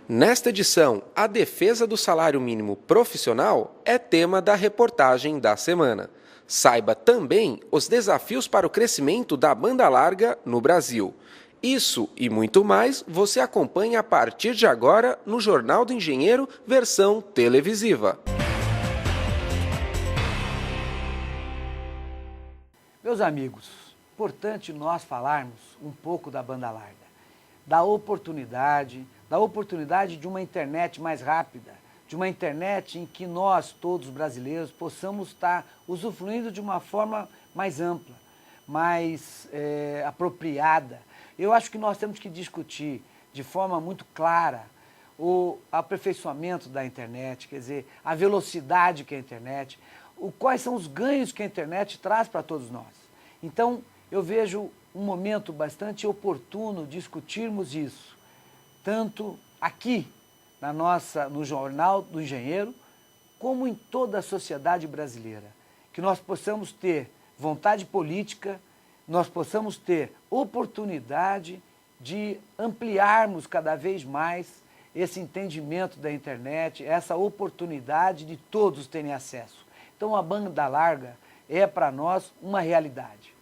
Nesta edição, a defesa do salário mínimo profissional é tema da reportagem da semana. Saiba também os desafios para o crescimento da banda larga no Brasil. Isso e muito mais você acompanha a partir de agora no Jornal do Engenheiro, versão televisiva. Meus amigos, importante nós falarmos um pouco da banda larga, da oportunidade de uma internet mais rápida, de uma internet em que nós, todos brasileiros, possamos estar usufruindo de uma forma mais ampla, mais apropriada. Eu acho que nós temos que discutir de forma muito clara o aperfeiçoamento da internet, quer dizer, a velocidade que a internet, quais são os ganhos que a internet traz para todos nós. Então, eu vejo um momento bastante oportuno discutirmos isso, tanto aqui no Jornal do Engenheiro, como em toda a sociedade brasileira. Que nós possamos ter vontade política, nós possamos ter oportunidade de ampliarmos cada vez mais esse entendimento da internet, essa oportunidade de todos terem acesso. Então a banda larga é para nós uma realidade.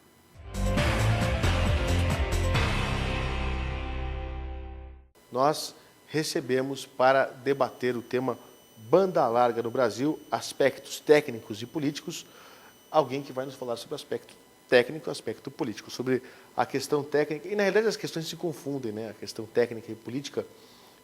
Nós recebemos para debater o tema banda larga no Brasil, aspectos técnicos e políticos, alguém que vai nos falar sobre o aspecto técnico e o aspecto político, sobre a questão técnica, e na realidade as questões se confundem, né? A questão técnica e política,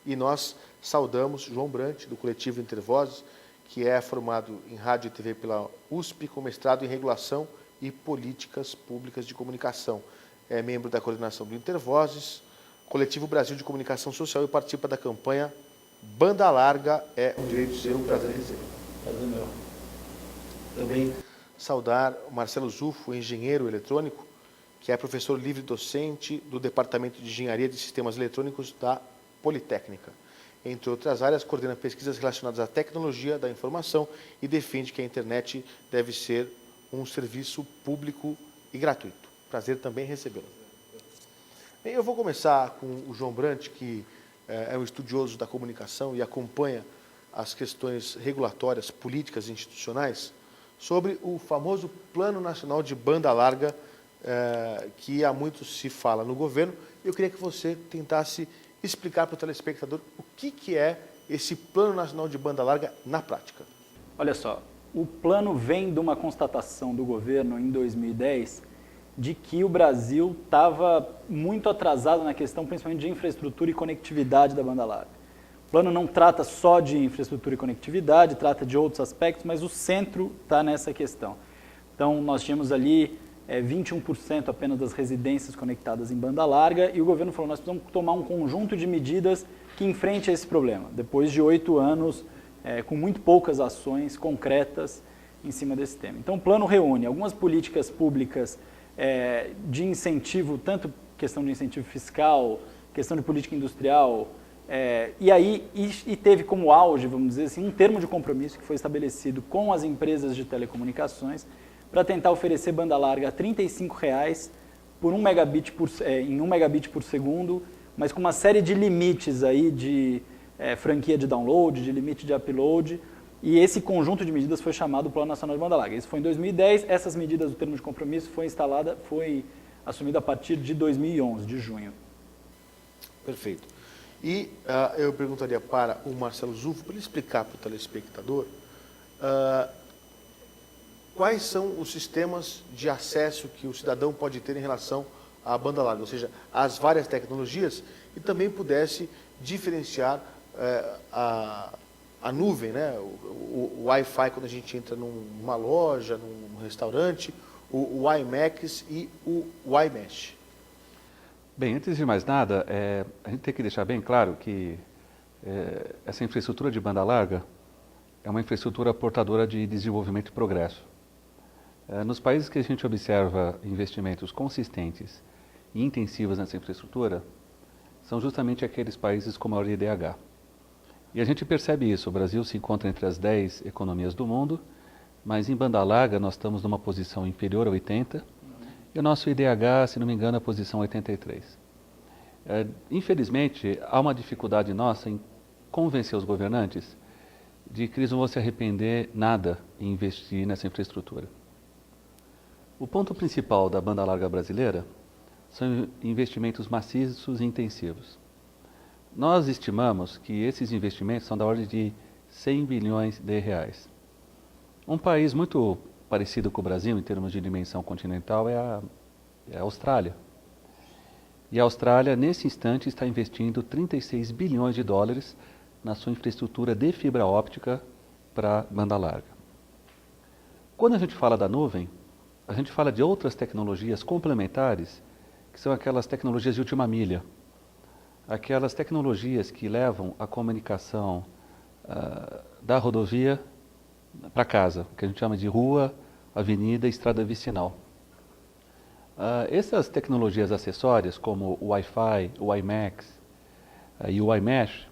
e nós saudamos João Brant, do coletivo Intervozes, que é formado em rádio e TV pela USP, com mestrado em regulação e políticas públicas de comunicação. É membro da coordenação do Intervozes, Coletivo Brasil de Comunicação Social, e participa da campanha Banda Larga é um Direito Seu. Um prazer receber. Prazer meu. Também saudar o Marcelo Zufo, engenheiro eletrônico, que é professor livre docente do Departamento de Engenharia de Sistemas Eletrônicos da Politécnica. Entre outras áreas, coordena pesquisas relacionadas à tecnologia da informação e defende que a internet deve ser um serviço público e gratuito. Prazer também recebê-lo. Eu vou começar com o João Brant, que é um estudioso da comunicação e acompanha as questões regulatórias, políticas e institucionais, sobre o famoso Plano Nacional de Banda Larga, que há muito se fala no governo. Eu queria que você tentasse explicar para o telespectador o que é esse Plano Nacional de Banda Larga na prática. Olha só, o plano vem de uma constatação do governo em 2010 de que o Brasil estava muito atrasado na questão, principalmente de infraestrutura e conectividade da banda larga. O plano não trata só de infraestrutura e conectividade, trata de outros aspectos, mas o centro está nessa questão. Então, nós tínhamos ali 21% apenas das residências conectadas em banda larga, e o governo falou, nós precisamos tomar um conjunto de medidas que enfrente esse problema, depois de 8 anos, com muito poucas ações concretas em cima desse tema. Então, o plano reúne algumas políticas públicas de incentivo, tanto questão de incentivo fiscal, questão de política industrial, e teve como auge, vamos dizer assim, um termo de compromisso que foi estabelecido com as empresas de telecomunicações para tentar oferecer banda larga a R$ 35,00 por 1 megabit em 1 megabit por segundo, mas com uma série de limites aí de franquia de download, de limite de upload, e esse conjunto de medidas foi chamado Plano Nacional de Banda Larga. Isso foi em 2010, essas medidas do termo de compromisso foi assumido a partir de 2011, de junho. Perfeito. E eu perguntaria para o Marcelo Zufo, para ele explicar para o telespectador quais são os sistemas de acesso que o cidadão pode ter em relação à banda larga, ou seja, as várias tecnologias, e também pudesse diferenciar a nuvem, né? O Wi-Fi quando a gente entra numa loja, num restaurante, o WiMAX e o WiMesh. Bem, antes de mais nada, a gente tem que deixar bem claro que essa infraestrutura de banda larga é uma infraestrutura portadora de desenvolvimento e progresso. Nos países que a gente observa investimentos consistentes e intensivos nessa infraestrutura, são justamente aqueles países com maior IDH. E a gente percebe isso, o Brasil se encontra entre as 10 economias do mundo, mas em banda larga nós estamos numa posição inferior a 80, e o nosso IDH, se não me engano, é a posição 83. Infelizmente, há uma dificuldade nossa em convencer os governantes de que eles não vão se arrepender nada em investir nessa infraestrutura. O ponto principal da banda larga brasileira são investimentos maciços e intensivos. Nós estimamos que esses investimentos são da ordem de 100 bilhões de reais. Um país muito parecido com o Brasil em termos de dimensão continental é a Austrália. E a Austrália, nesse instante, está investindo 36 bilhões de dólares na sua infraestrutura de fibra óptica para banda larga. Quando a gente fala da nuvem, a gente fala de outras tecnologias complementares, que são aquelas tecnologias de última milha, aquelas tecnologias que levam a comunicação da rodovia para casa, que a gente chama de rua, avenida e estrada vicinal. Essas tecnologias acessórias, como o Wi-Fi, o WiMAX e o WiMesh,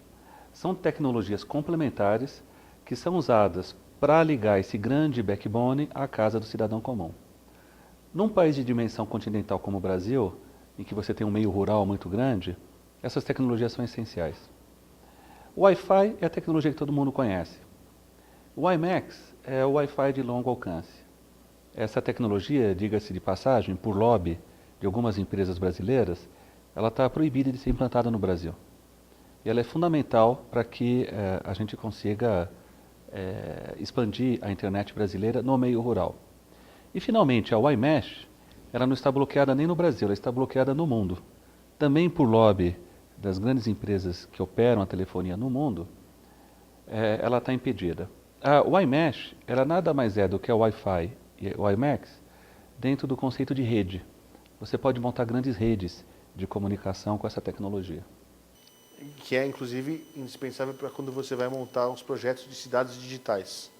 são tecnologias complementares que são usadas para ligar esse grande backbone à casa do cidadão comum. Num país de dimensão continental como o Brasil, em que você tem um meio rural muito grande, essas tecnologias são essenciais. O Wi-Fi é a tecnologia que todo mundo conhece. O WiMAX é o Wi-Fi de longo alcance. Essa tecnologia, diga-se de passagem, por lobby de algumas empresas brasileiras, ela está proibida de ser implantada no Brasil. E ela é fundamental para que a gente consiga expandir a internet brasileira no meio rural. E, finalmente, a WiMesh, ela não está bloqueada nem no Brasil, ela está bloqueada no mundo. Também por lobby das grandes empresas que operam a telefonia no mundo, ela está impedida. A WiMesh, ela nada mais é do que a Wi-Fi e o WiMAX dentro do conceito de rede. Você pode montar grandes redes de comunicação com essa tecnologia. Que é, inclusive, indispensável para quando você vai montar os projetos de cidades digitais.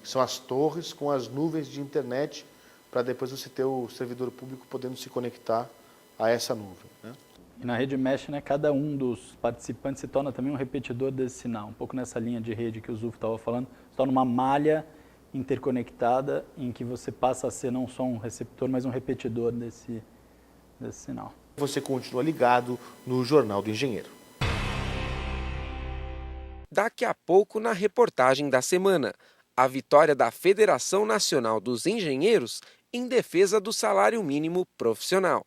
Que são as torres com as nuvens de internet, para depois você ter o servidor público podendo se conectar a essa nuvem, né? E na rede mesh, né, cada um dos participantes se torna também um repetidor desse sinal. Um pouco nessa linha de rede que o Zufo estava falando, se torna uma malha interconectada em que você passa a ser não só um receptor, mas um repetidor desse sinal. Você continua ligado no Jornal do Engenheiro. Daqui a pouco, na reportagem da semana, a vitória da Federação Nacional dos Engenheiros em defesa do salário mínimo profissional.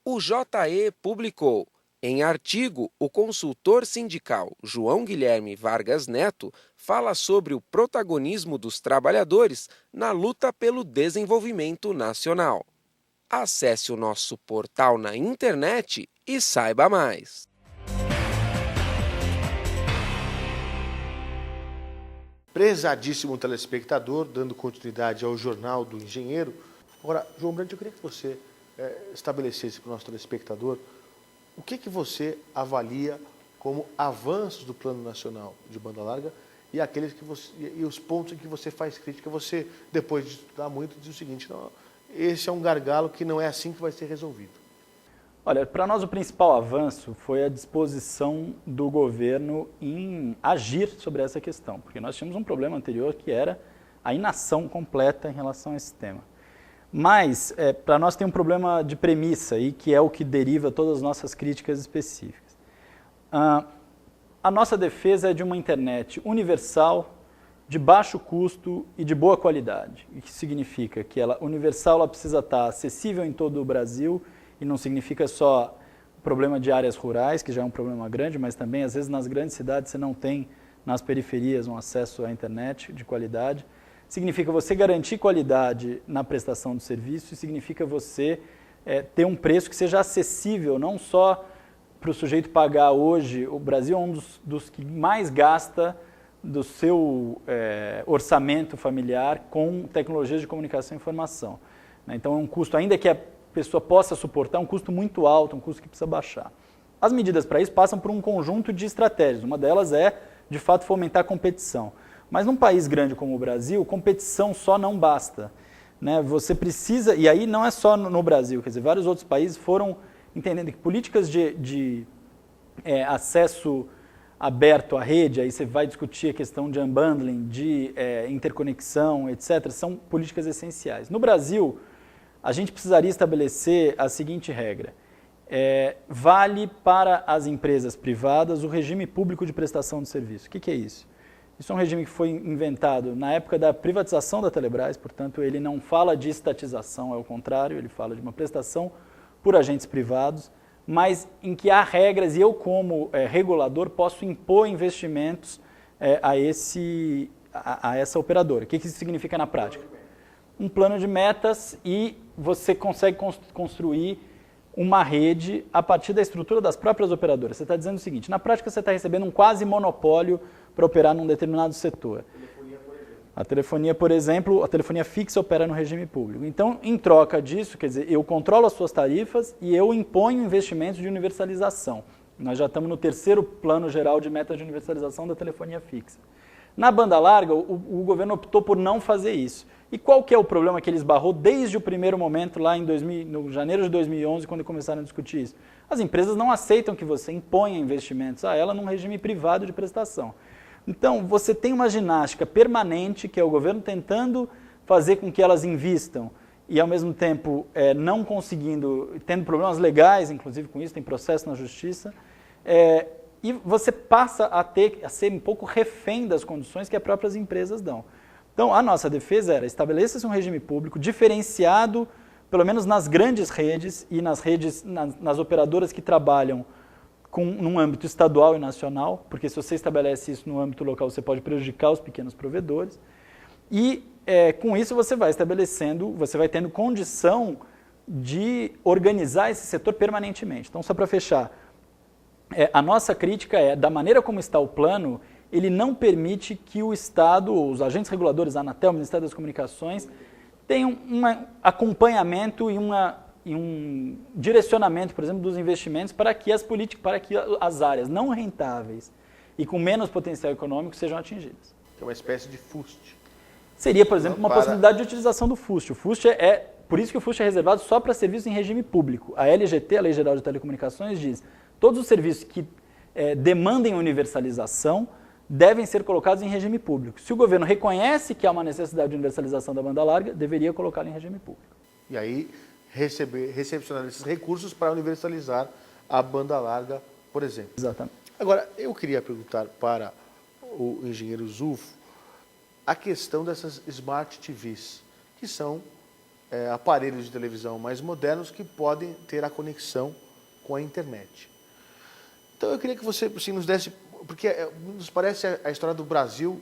O JE publicou. Em artigo, o consultor sindical João Guilherme Vargas Neto fala sobre o protagonismo dos trabalhadores na luta pelo desenvolvimento nacional. Acesse o nosso portal na internet e saiba mais. Prezadíssimo telespectador, dando continuidade ao Jornal do Engenheiro. Agora, João Brandt, eu queria que você estabelecesse para o nosso telespectador o que você avalia como avanços do Plano Nacional de Banda Larga e aqueles que e os pontos em que você faz crítica. Você, depois de estudar muito, diz o seguinte: não, esse é um gargalo que não é assim que vai ser resolvido. Olha, para nós o principal avanço foi a disposição do governo em agir sobre essa questão, porque nós tínhamos um problema anterior que era a inação completa em relação a esse tema. Mas, para nós tem um problema de premissa aí, que é o que deriva todas as nossas críticas específicas. A nossa defesa é de uma internet universal, de baixo custo e de boa qualidade. O que significa que ela universal, ela precisa estar acessível em todo o Brasil, e não significa só o problema de áreas rurais, que já é um problema grande, mas também, às vezes, nas grandes cidades você não tem, nas periferias, um acesso à internet de qualidade. Significa você garantir qualidade na prestação do serviço e significa você ter um preço que seja acessível, não só para o sujeito pagar hoje. O Brasil é um dos que mais gasta do seu orçamento familiar com tecnologias de comunicação e informação. Então é um custo, ainda que a pessoa possa suportar, um custo muito alto, um custo que precisa baixar. As medidas para isso passam por um conjunto de estratégias. Uma delas é de fato, fomentar a competição. Mas num país grande como o Brasil, competição só não basta, né? Você precisa, e aí não é só no Brasil, quer dizer, vários outros países foram entendendo que políticas de acesso aberto à rede, aí você vai discutir a questão de unbundling, de interconexão, etc., são políticas essenciais. No Brasil, a gente precisaria estabelecer a seguinte regra: vale para as empresas privadas o regime público de prestação de serviço. O que é isso? Isso é um regime que foi inventado na época da privatização da Telebrás, portanto, ele não fala de estatização, é o contrário, ele fala de uma prestação por agentes privados, mas em que há regras e eu, como regulador, posso impor investimentos a essa operadora. O que isso significa na prática? Um plano de metas e você consegue construir uma rede a partir da estrutura das próprias operadoras. Você está dizendo o seguinte: na prática você está recebendo um quase monopólio para operar num determinado setor. A telefonia, por exemplo, a telefonia fixa opera no regime público. Então, em troca disso, quer dizer, eu controlo as suas tarifas e eu imponho investimentos de universalização. Nós já estamos no 3º plano geral de metas de universalização da telefonia fixa. Na banda larga, o governo optou por não fazer isso. E qual que é o problema que ele esbarrou desde o primeiro momento, lá no janeiro de 2011, quando começaram a discutir isso? As empresas não aceitam que você imponha investimentos a ela num regime privado de prestação. Então, você tem uma ginástica permanente, que é o governo tentando fazer com que elas invistam e, ao mesmo tempo, não conseguindo, tendo problemas legais, inclusive com isso, tem processo na justiça, e você passa a ser um pouco refém das condições que as próprias empresas dão. Então, a nossa defesa era: estabeleça-se um regime público diferenciado, pelo menos nas grandes redes e nas operadoras que trabalham num âmbito estadual e nacional, porque se você estabelece isso no âmbito local, você pode prejudicar os pequenos provedores. E com isso você vai tendo condição de organizar esse setor permanentemente. Então, só para fechar, a nossa crítica da maneira como está o plano, ele não permite que o Estado, os agentes reguladores, a Anatel, o Ministério das Comunicações, tenham um acompanhamento e um direcionamento, por exemplo, dos investimentos para que as áreas não rentáveis e com menos potencial econômico sejam atingidas. É uma espécie de FUST. Seria, por exemplo, uma possibilidade de utilização do FUST. Por isso que o FUST é reservado só para serviços em regime público. A LGT, a Lei Geral de Telecomunicações, diz: todos os serviços que demandem universalização devem ser colocados em regime público. Se o governo reconhece que há uma necessidade de universalização da banda larga, deveria colocá-lo em regime público. E aí, recepcionar esses recursos para universalizar a banda larga, por exemplo. Exatamente. Agora, eu queria perguntar para o engenheiro Zulfo a questão dessas Smart TVs, que são aparelhos de televisão mais modernos que podem ter a conexão com a internet. Então, eu queria que você nos desse, porque nos parece a história do Brasil,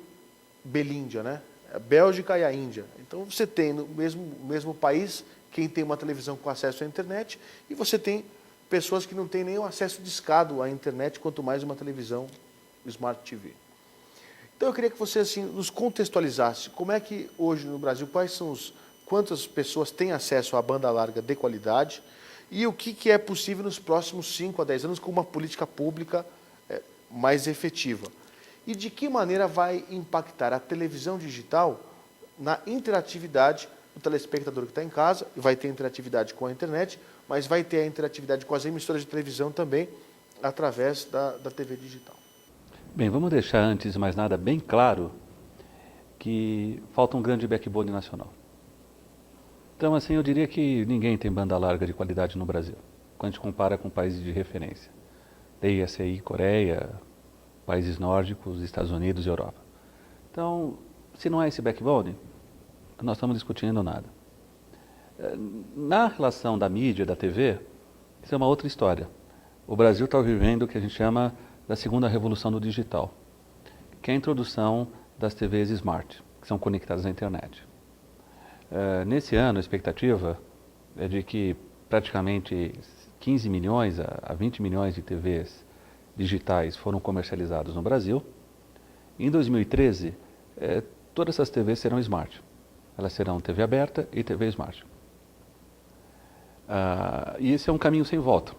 Belíndia, né? A Bélgica e a Índia. Então, você tem no mesmo país quem tem uma televisão com acesso à internet e você tem pessoas que não têm nem o acesso discado à internet, quanto mais uma televisão Smart TV. Então, eu queria que você nos contextualizasse como é que hoje no Brasil, quantas pessoas têm acesso à banda larga de qualidade e o que é possível nos próximos 5 a 10 anos com uma política pública mais efetiva. E de que maneira vai impactar a televisão digital na interatividade do telespectador que está em casa, e vai ter interatividade com a internet, mas vai ter a interatividade com as emissoras de televisão também, através da TV digital. Bem, vamos deixar antes de mais nada bem claro que falta um grande backbone nacional. Então, assim, eu diria que ninguém tem banda larga de qualidade no Brasil, quando a gente compara com países de referência. DISI, Coreia, países nórdicos, Estados Unidos e Europa. Então, se não é esse backbone, nós estamos discutindo nada. Na relação da mídia, da TV, isso é uma outra história. O Brasil está vivendo o que a gente chama da segunda revolução do digital, que é a introdução das TVs smart, que são conectadas à internet. Nesse ano, a expectativa é de que praticamente 15 milhões a 20 milhões de TVs digitais foram comercializados no Brasil. Em 2013, todas essas TVs serão smart. Elas serão TV aberta e TV smart. E esse é um caminho sem volta.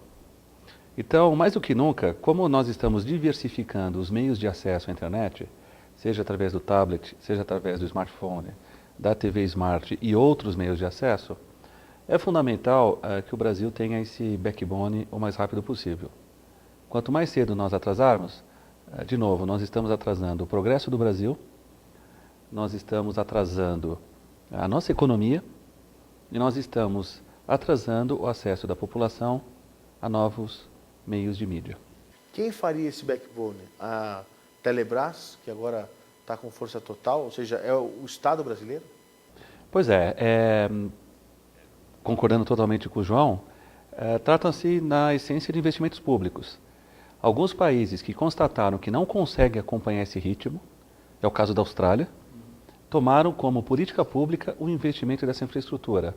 Então, mais do que nunca, como nós estamos diversificando os meios de acesso à internet, seja através do tablet, seja através do smartphone, da TV Smart e outros meios de acesso, é fundamental que o Brasil tenha esse backbone o mais rápido possível. Quanto mais cedo nós atrasarmos, de novo, nós estamos atrasando o progresso do Brasil, nós estamos atrasando a nossa economia e nós estamos atrasando o acesso da população a novos meios de mídia. Quem faria esse backbone? A Telebrás, que agora está com força total, ou seja, é o Estado brasileiro? Pois concordando totalmente com o João, trata-se na essência de investimentos públicos. Alguns países que constataram que não conseguem acompanhar esse ritmo, é o caso da Austrália, tomaram como política pública o investimento dessa infraestrutura.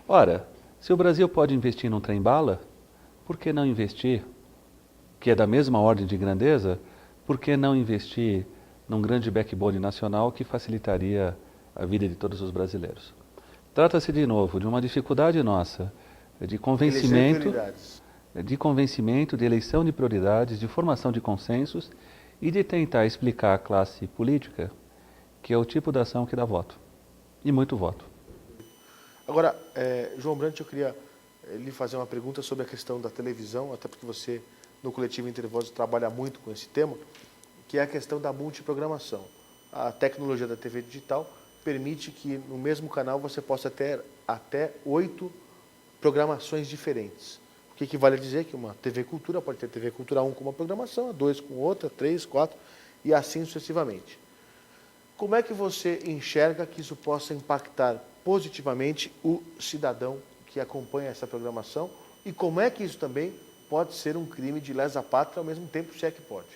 Ora, se o Brasil pode investir num trem-bala, por que não investir, que é da mesma ordem de grandeza, por que não investir num grande backbone nacional que facilitaria a vida de todos os brasileiros? Trata-se, de novo, de uma dificuldade nossa de convencimento, de eleição de prioridades, de formação de consensos e de tentar explicar à classe política que é o tipo de ação que dá voto, e muito voto. Agora, João Brant, eu queria lhe fazer uma pergunta sobre a questão da televisão, até porque você, no Coletivo Intervozes, trabalha muito com esse tema, que é a questão da multiprogramação. A tecnologia da TV digital permite que no mesmo canal você possa ter até 8 programações diferentes. O que equivale a dizer que uma TV Cultura pode ter TV Cultura 1 com uma programação, a 2 com outra, 3, 4 e assim sucessivamente. Como é que você enxerga que isso possa impactar positivamente o cidadão que acompanha essa programação e como é que isso também pode ser um crime de lesa pátria ao mesmo tempo, se é que pode?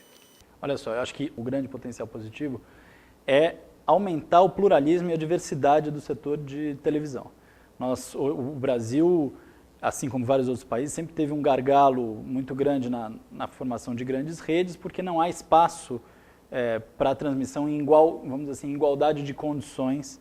Olha só, eu acho que o grande potencial positivo é aumentar o pluralismo e a diversidade do setor de televisão. O Brasil, assim como vários outros países, sempre teve um gargalo muito grande na formação de grandes redes, porque não há espaço para a transmissão em igualdade de condições.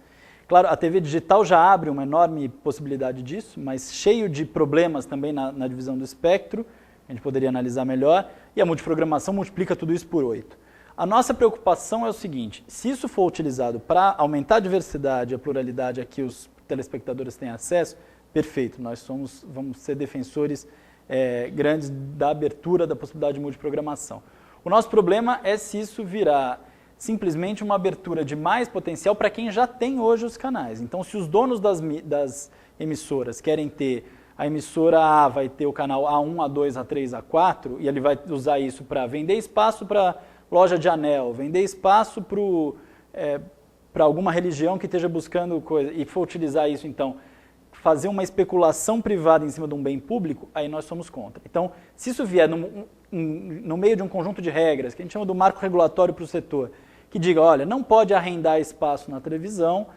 Claro, a TV digital já abre uma enorme possibilidade disso, mas cheio de problemas também na divisão do espectro, a gente poderia analisar melhor, e a multiprogramação multiplica tudo isso por 8. A nossa preocupação é o seguinte: se isso for utilizado para aumentar a diversidade, a pluralidade a que os telespectadores têm acesso, perfeito, nós vamos ser defensores grandes da abertura da possibilidade de multiprogramação. O nosso problema é se isso virar simplesmente uma abertura de mais potencial para quem já tem hoje os canais. Então, se os donos das emissoras querem ter, a emissora A vai ter o canal A1, A2, A3, A4, e ele vai usar isso para vender espaço para loja de anel, vender espaço para alguma religião que esteja buscando coisa, e for utilizar isso, então, fazer uma especulação privada em cima de um bem público, aí nós somos contra. Então, se isso vier no meio de um conjunto de regras, que a gente chama do marco regulatório para o setor, que diga, olha, não pode arrendar espaço na televisão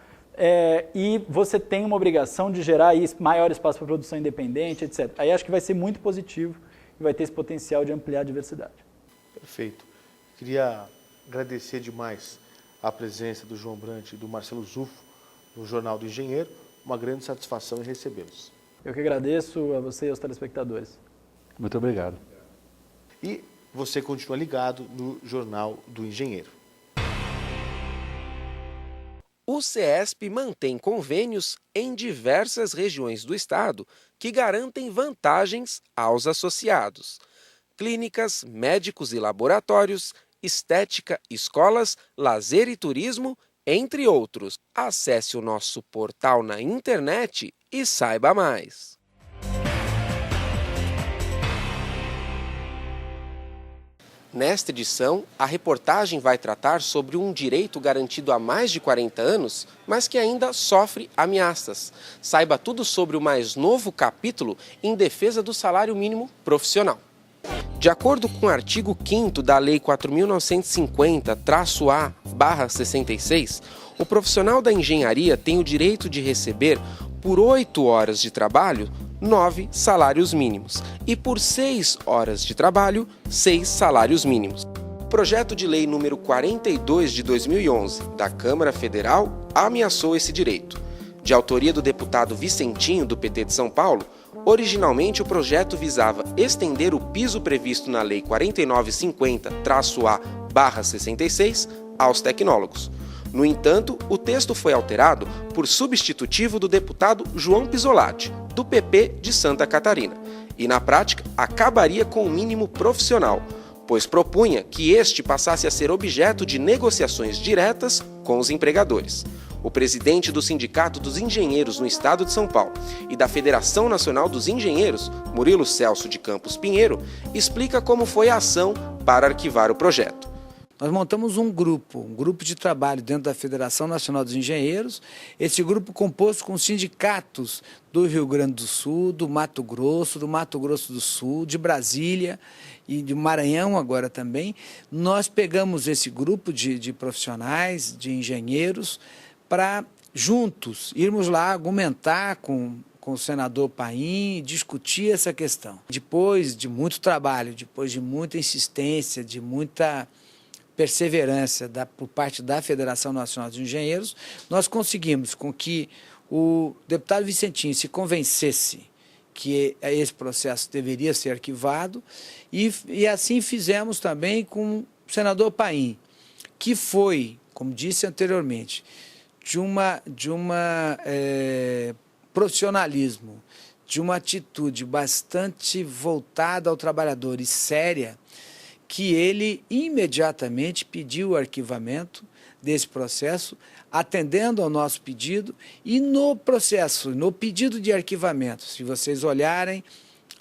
e você tem uma obrigação de gerar maior espaço para produção independente, etc. Aí acho que vai ser muito positivo e vai ter esse potencial de ampliar a diversidade. Perfeito. Queria agradecer demais a presença do João Brant e do Marcelo Zufo no Jornal do Engenheiro. Uma grande satisfação em recebê-los. Eu que agradeço a você e aos telespectadores. Muito obrigado. E você continua ligado no Jornal do Engenheiro. O CESP mantém convênios em diversas regiões do estado que garantem vantagens aos associados. Clínicas, médicos e laboratórios, estética, escolas, lazer e turismo, entre outros. Acesse o nosso portal na internet e saiba mais. Nesta edição, a reportagem vai tratar sobre um direito garantido há mais de 40 anos, mas que ainda sofre ameaças. Saiba tudo sobre o mais novo capítulo em defesa do salário mínimo profissional. De acordo com o artigo 5º da Lei 4.950-A/66, o profissional da engenharia tem o direito de receber, por 8 horas de trabalho, 9 salários mínimos e por 6 horas de trabalho, 6 salários mínimos. O projeto de lei número 42 de 2011 da Câmara Federal ameaçou esse direito. De autoria do deputado Vicentinho, do PT de São Paulo, Originalmente, o projeto visava estender o piso previsto na Lei 4950-A/66 aos tecnólogos. No entanto, o texto foi alterado por substitutivo do deputado João Pisolatti, do PP de Santa Catarina, e na prática acabaria com o mínimo profissional, pois propunha que este passasse a ser objeto de negociações diretas com os empregadores. O presidente do Sindicato dos Engenheiros no Estado de São Paulo e da Federação Nacional dos Engenheiros, Murilo Celso de Campos Pinheiro, explica como foi a ação para arquivar o projeto. Nós montamos um grupo de trabalho dentro da Federação Nacional dos Engenheiros, esse grupo composto com sindicatos do Rio Grande do Sul, do Mato Grosso do Sul, de Brasília e de Maranhão agora também. Nós pegamos esse grupo de profissionais, de engenheiros, para juntos irmos lá argumentar com o senador Paim, discutir essa questão. Depois de muito trabalho, depois de muita insistência, de muita perseverança por parte da Federação Nacional dos Engenheiros, nós conseguimos com que o deputado Vicentinho se convencesse que esse processo deveria ser arquivado e assim fizemos também com o senador Paim, que foi, como disse anteriormente, de profissionalismo, de uma atitude bastante voltada ao trabalhador e séria, que ele imediatamente pediu o arquivamento desse processo, atendendo ao nosso pedido, e no processo, no pedido de arquivamento, se vocês olharem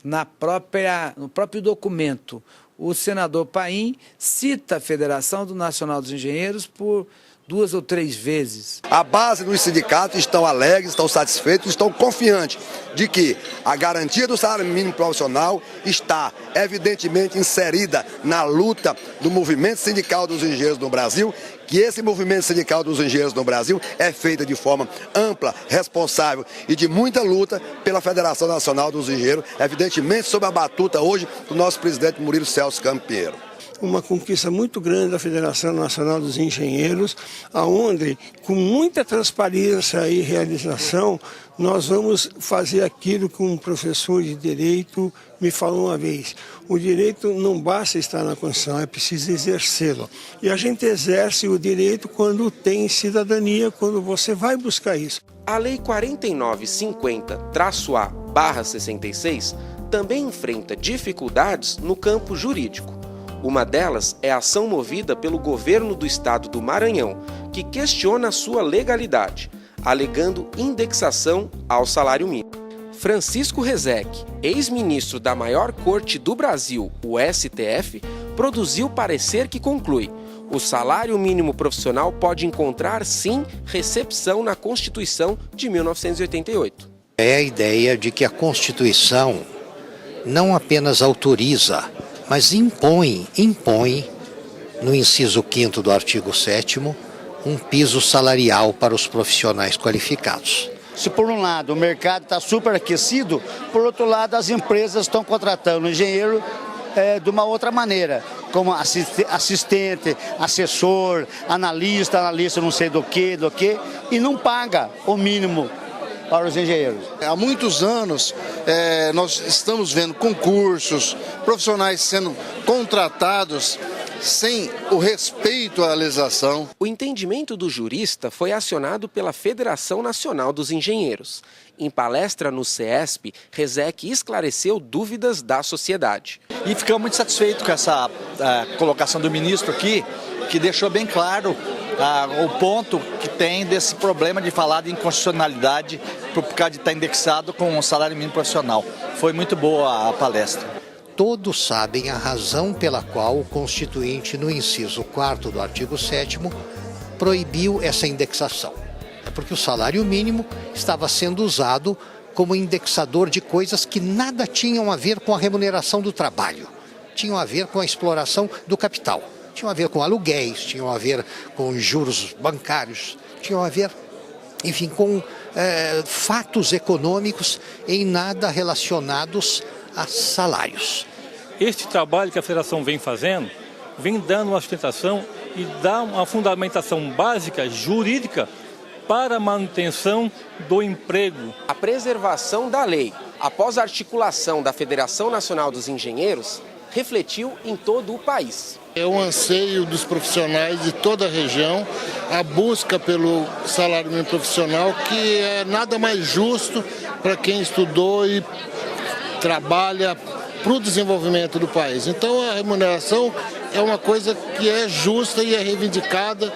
no próprio documento, o senador Paim cita a Federação Nacional dos Engenheiros por 2 ou 3 vezes. A base dos sindicatos estão alegres, estão satisfeitos, estão confiantes de que a garantia do salário mínimo profissional está evidentemente inserida na luta do movimento sindical dos engenheiros no Brasil, que esse movimento sindical dos engenheiros no Brasil é feito de forma ampla, responsável e de muita luta pela Federação Nacional dos Engenheiros, evidentemente sob a batuta hoje do nosso presidente Murilo Celso Campos Pinheiro. Uma conquista muito grande da Federação Nacional dos Engenheiros, aonde, com muita transparência e realização, nós vamos fazer aquilo que um professor de direito me falou uma vez. O direito não basta estar na Constituição, é preciso exercê-lo. E a gente exerce o direito quando tem cidadania, quando você vai buscar isso. A Lei 4950-A/66 também enfrenta dificuldades no campo jurídico. Uma delas é a ação movida pelo governo do estado do Maranhão, que questiona sua legalidade, alegando indexação ao salário mínimo. Francisco Rezec, ex-ministro da maior corte do Brasil, o STF, produziu parecer que conclui: o salário mínimo profissional pode encontrar, sim, recepção na Constituição de 1988. É a ideia de que a Constituição não apenas autoriza, mas impõe no inciso 5º do artigo 7º, um piso salarial para os profissionais qualificados. Se por um lado o mercado está superaquecido, por outro lado as empresas estão contratando engenheiro de uma outra maneira, como assistente, assessor, analista não sei do que, e não paga o mínimo para os engenheiros. Há muitos anos nós estamos vendo concursos, profissionais sendo contratados sem o respeito à legislação. O entendimento do jurista foi acionado pela Federação Nacional dos Engenheiros. Em palestra no CESP, Rezec esclareceu dúvidas da sociedade. E ficamos muito satisfeitos com essa colocação do ministro aqui, que deixou bem claro o ponto que tem desse problema de falar de inconstitucionalidade por causa de estar indexado com o salário mínimo profissional. Foi muito boa a palestra. Todos sabem a razão pela qual o Constituinte, no inciso 4º do artigo 7º, proibiu essa indexação. É porque o salário mínimo estava sendo usado como indexador de coisas que nada tinham a ver com a remuneração do trabalho, tinham a ver com a exploração do capital. Tinham a ver com aluguéis, tinham a ver com juros bancários, tinham a ver, enfim, com fatos econômicos em nada relacionados a salários. Este trabalho que a Federação vem fazendo, vem dando uma sustentação e dá uma fundamentação básica, jurídica, para a manutenção do emprego. A preservação da lei após a articulação da Federação Nacional dos Engenheiros, refletiu em todo o país. É um anseio dos profissionais de toda a região, a busca pelo salário mínimo profissional, que é nada mais justo para quem estudou e trabalha para o desenvolvimento do país. Então a remuneração é uma coisa que é justa e é reivindicada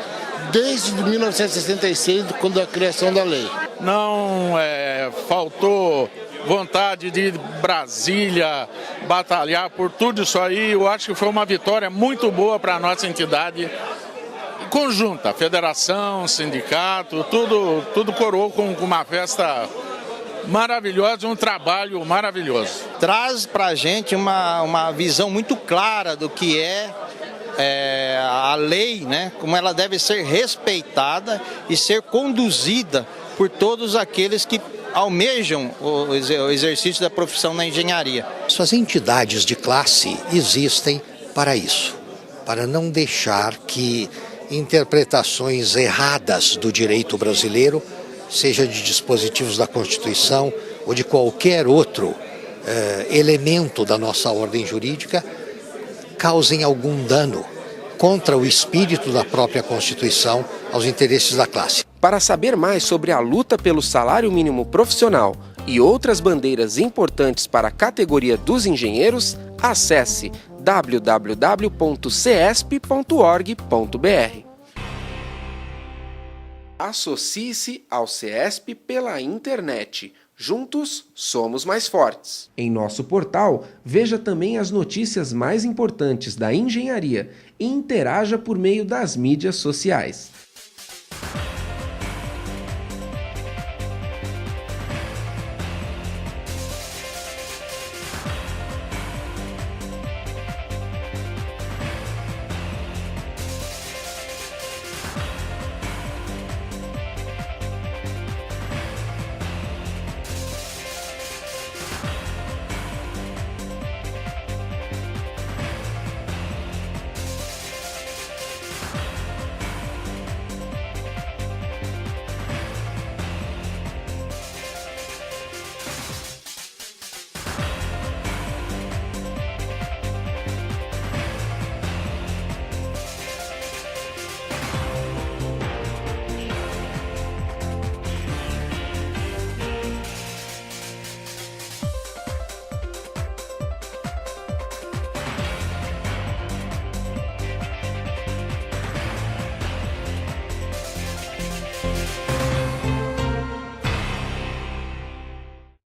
desde 1966, quando a criação da lei. Não faltou vontade de Brasília batalhar por tudo isso aí. Eu acho que foi uma vitória muito boa para a nossa entidade conjunta, federação, sindicato, tudo coroou com uma festa maravilhosa, um trabalho maravilhoso. Traz para a gente uma visão muito clara do que é a lei, né? Como ela deve ser respeitada e ser conduzida por todos aqueles que almejam o exercício da profissão na engenharia. As entidades de classe existem para isso, para não deixar que interpretações erradas do direito brasileiro, seja de dispositivos da Constituição ou de qualquer outro elemento da nossa ordem jurídica, causem algum dano contra o espírito da própria Constituição aos interesses da classe. Para saber mais sobre a luta pelo salário mínimo profissional e outras bandeiras importantes para a categoria dos engenheiros, acesse www.cesp.org.br. Associe-se ao CESP pela internet. Juntos, somos mais fortes. Em nosso portal, veja também as notícias mais importantes da engenharia e interaja por meio das mídias sociais.